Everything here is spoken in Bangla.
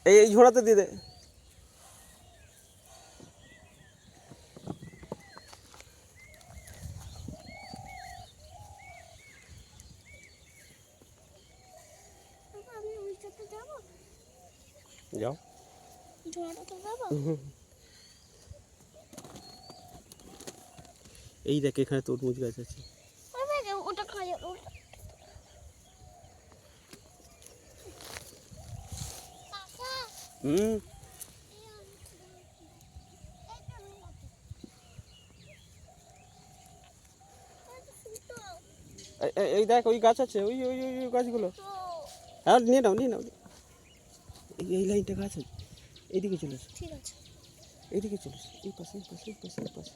এই ঝোড়াতে দিয়ে দে। যাও এই দেখ এখানে তরমুজ গাছ আছে। ওটা খাই এই দেখ ওই গাছ আছে, ওই ওই ওই ওই গাছগুলো। হ্যাঁ নিয়ে নাও নিয়ে নাও। এই লাইনটা গাছ আছে, এইদিকে চলে এসো। ঠিক আছে, এইদিকে চলে এসো, এই পাশে এই পাশে এই পাশে এই পাশে।